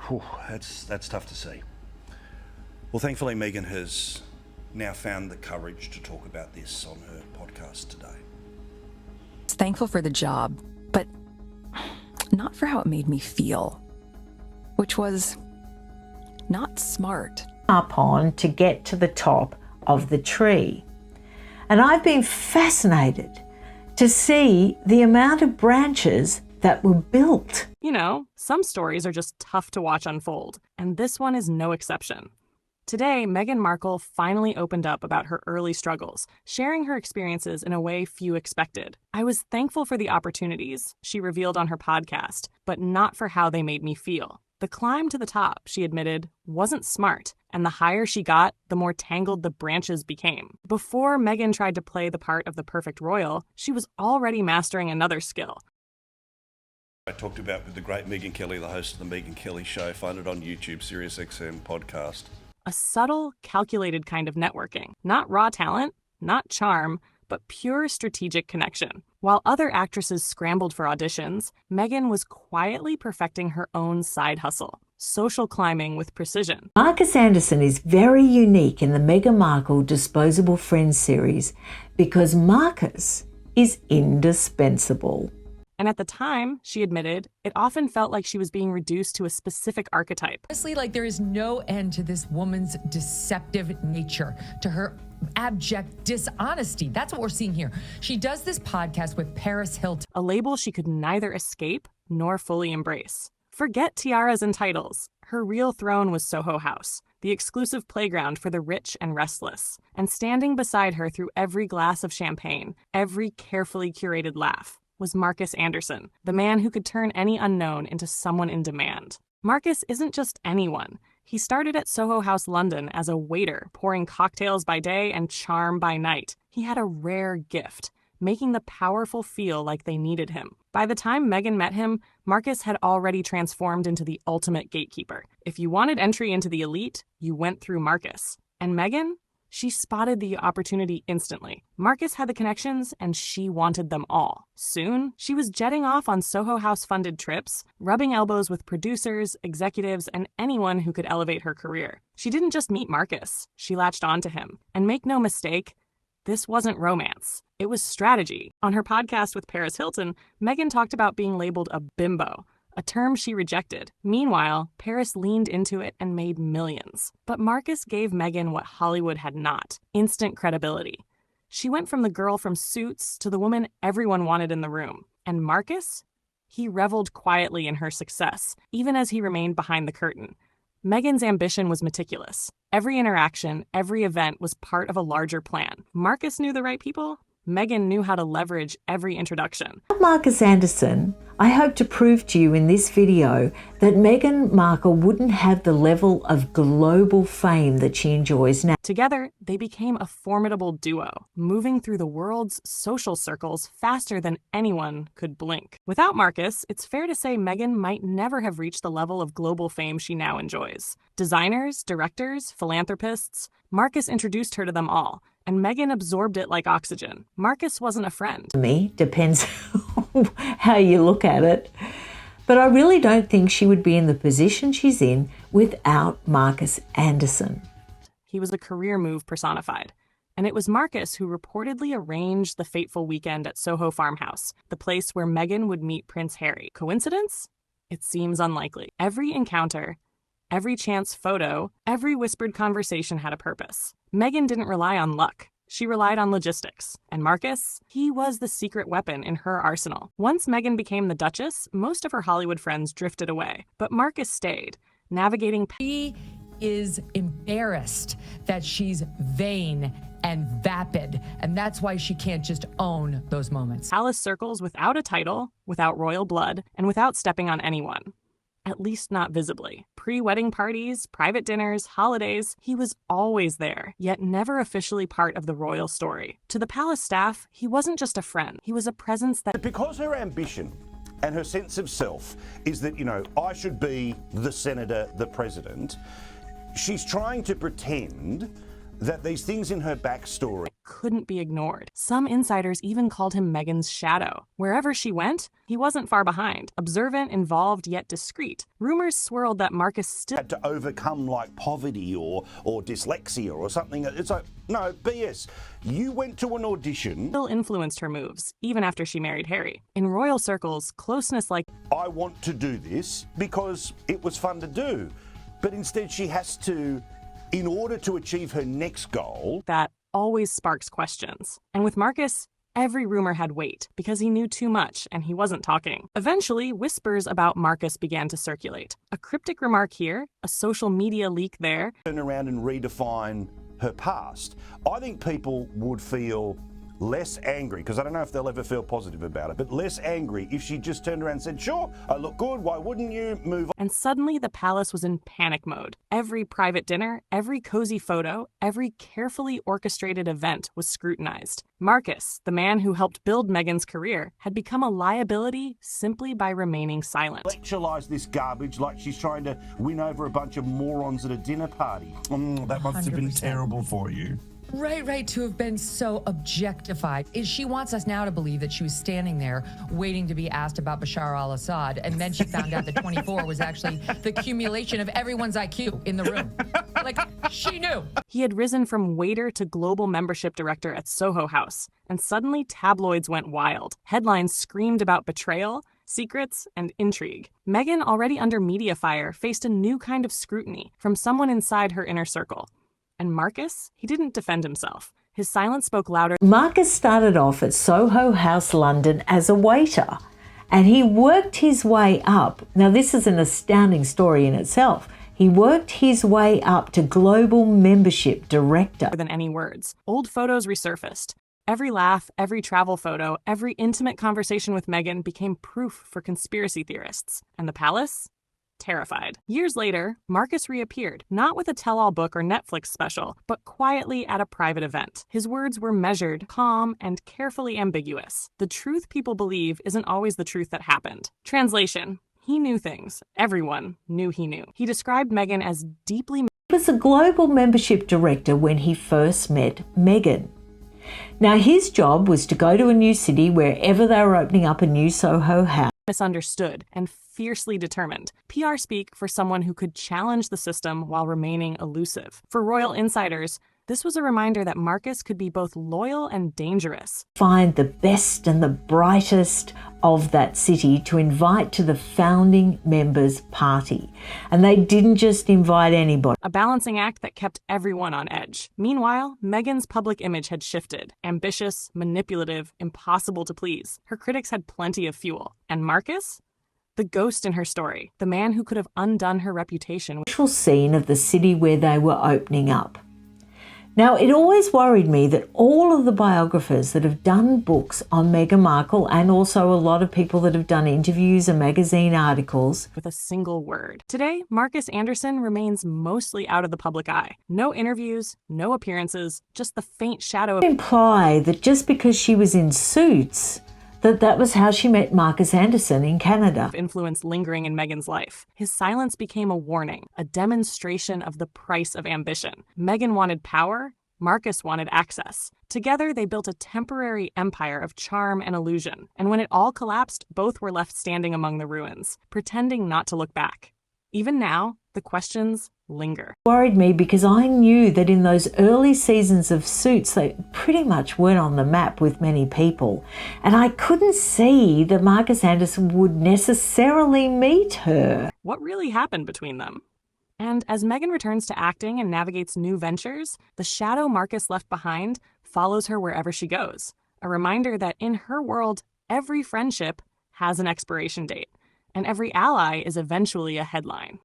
Whew, that's tough to see. Well, thankfully, Meghan has now found the courage to talk about this on her podcast today. I was thankful for the job, but not for how it made me feel, which was not smart. Up on to get to the top of the tree. And I've been fascinated to see the amount of branches that were built. You know, some stories are just tough to watch unfold, and this one is no exception. Today, Meghan Markle finally opened up about her early struggles, sharing her experiences in a way few expected. I was thankful for the opportunities, she revealed on her podcast, but not for how they made me feel. The climb to the top, she admitted, wasn't smart, and the higher she got, the more tangled the branches became. Before Meghan tried to play the part of the perfect royal, she was already mastering another skill. I talked about with the great Megyn Kelly, the host of the Megyn Kelly Show. Find it on YouTube, SiriusXM podcast. A subtle, calculated kind of networking. Not raw talent, not charm, but pure strategic connection. While other actresses scrambled for auditions, Meghan was quietly perfecting her own side hustle, social climbing with precision. Marcus Anderson is very unique in the Meghan Markle Disposable Friends series because Marcus is indispensable. And at the time, she admitted, it often felt like she was being reduced to a specific archetype. Honestly, like there is no end to this woman's deceptive nature, to her abject dishonesty. That's what we're seeing here. She does this podcast with Paris Hilton. A label she could neither escape nor fully embrace. Forget tiaras and titles. Her real throne was Soho House, the exclusive playground for the rich and restless. And standing beside her through every glass of champagne, every carefully curated laugh, was Marcus Anderson, the man who could turn any unknown into someone in demand. Marcus isn't just anyone. He started at Soho House London as a waiter, pouring cocktails by day and charm by night. He had a rare gift, making the powerful feel like they needed him. By the time Meghan met him, Marcus had already transformed into the ultimate gatekeeper. If you wanted entry into the elite, you went through Marcus. And Meghan? She spotted the opportunity instantly. Marcus had the connections, and she wanted them all. Soon, she was jetting off on Soho House-funded trips, rubbing elbows with producers, executives, and anyone who could elevate her career. She didn't just meet Marcus. She latched onto him. And make no mistake, this wasn't romance. It was strategy. On her podcast with Paris Hilton, Meghan talked about being labeled a bimbo, a term she rejected. Meanwhile, Paris leaned into it and made millions. But Marcus gave Meghan what Hollywood had not: instant credibility. She went from the girl from Suits to the woman everyone wanted in the room. And Marcus? He reveled quietly in her success, even as he remained behind the curtain. Meghan's ambition was meticulous. Every interaction, every event was part of a larger plan. Marcus knew the right people. Meghan knew how to leverage every introduction. Marcus Anderson, I hope to prove to you in this video that Meghan Markle wouldn't have the level of global fame that she enjoys now. Together, they became a formidable duo, moving through the world's social circles faster than anyone could blink. Without Marcus, it's fair to say Meghan might never have reached the level of global fame she now enjoys. Designers, directors, philanthropists, Marcus introduced her to them all, and Meghan absorbed it like oxygen. Marcus wasn't a friend. Me, depends how you look at it. But I really don't think she would be in the position she's in without Marcus Anderson. He was a career move personified. And it was Marcus who reportedly arranged the fateful weekend at Soho Farmhouse, the place where Meghan would meet Prince Harry. Coincidence? It seems unlikely. Every encounter, every chance photo, every whispered conversation had a purpose. Meghan didn't rely on luck. She relied on logistics. And Marcus? He was the secret weapon in her arsenal. Once Meghan became the Duchess, most of her Hollywood friends drifted away. But Marcus stayed, navigating... She is embarrassed that she's vain and vapid, and that's why she can't just own those moments. Palace circles without a title, without royal blood, and without stepping on anyone. At least not visibly. Pre-wedding parties, private dinners, holidays, he was always there, yet never officially part of the royal story. To the palace staff, he wasn't just a friend. He was a presence that... Because her ambition and her sense of self is that, I should be the senator, the president, she's trying to pretend that these things in her backstory couldn't be ignored. Some insiders even called him Meghan's shadow. Wherever she went, he wasn't far behind, observant, involved, yet discreet. Rumors swirled that Marcus still Had to overcome like poverty or dyslexia or something. It's like, no, BS. You went to an audition. influenced her moves, even after she married Harry. In royal circles, closeness like I want to do this because it was fun to do. But instead she has to, in order to achieve her next goal. that always sparks questions. And with Marcus, every rumor had weight because he knew too much and he wasn't talking. Eventually, whispers about Marcus began to circulate. A cryptic remark here, a social media leak there. Turn around and redefine her past. I think people would feel less angry, because I don't know if they'll ever feel positive about it, but less angry if she just turned around and said, sure, I look good, why wouldn't you move on? And suddenly the palace was in panic mode. Every private dinner, every cozy photo, every carefully orchestrated event was scrutinized. Marcus, the man who helped build Meghan's career, had become a liability simply by remaining silent. Lecturalise this garbage like she's trying to win over a bunch of morons at a dinner party. That must have been 100%. terrible for you. Right, to have been so objectified. She wants us now to believe that she was standing there waiting to be asked about Bashar al-Assad, and then she found out that 24 was actually the accumulation of everyone's IQ in the room. Like, she knew. He had risen from waiter to global membership director at Soho House, and suddenly tabloids went wild. Headlines screamed about betrayal, secrets, and intrigue. Meghan, already under media fire, faced a new kind of scrutiny from someone inside her inner circle. And Marcus, he didn't defend himself. His silence spoke louder. Marcus started off at Soho House, London as a waiter, and he worked his way up. Now, this is an astounding story in itself. He worked his way up to global membership director. Than any words. Old photos resurfaced. Every laugh, every travel photo, every intimate conversation with Meghan became proof for conspiracy theorists. And the palace? Terrified. Years later, Marcus reappeared, not with a tell-all book or Netflix special, but quietly at a private event. His words were measured, calm, and carefully ambiguous. The truth people believe isn't always the truth that happened. Translation: he knew things. Everyone knew he knew. He described Meghan as deeply... He was a global membership director when he first met Meghan. Now, his job was to go to a new city wherever they were opening up a new Soho House. misunderstood and fiercely determined. PR speak for someone who could challenge the system while remaining elusive. For royal insiders, this was a reminder that Marcus could be both loyal and dangerous. Find the best and the brightest of that city to invite to the founding members' party. And they didn't just invite anybody. A balancing act that kept everyone on edge. Meanwhile, Meghan's public image had shifted. Ambitious, manipulative, impossible to please. Her critics had plenty of fuel. And Marcus? The ghost in her story. The man who could have undone her reputation. Scene of the city where they were opening up. Now, it always worried me that all of the biographers that have done books on Meghan Markle, and also a lot of people that have done interviews and magazine articles, with a single word. Today, Marcus Anderson remains mostly out of the public eye. No interviews, no appearances, just the faint shadow of... imply that just because she was in Suits, that was how she met Marcus Anderson in Canada. Influence lingering in Meghan's life. His silence became a warning, a demonstration of the price of ambition. Meghan wanted power, Marcus wanted access. Together, they built a temporary empire of charm and illusion. And when it all collapsed, both were left standing among the ruins, pretending not to look back. Even now, the questions linger. Worried me because I knew that in those early seasons of Suits, they pretty much weren't on the map with many people. And I couldn't see that Marcus Anderson would necessarily meet her. What really happened between them? And as Meghan returns to acting and navigates new ventures, the shadow Marcus left behind follows her wherever she goes. A reminder that in her world, every friendship has an expiration date, and every ally is eventually a headline.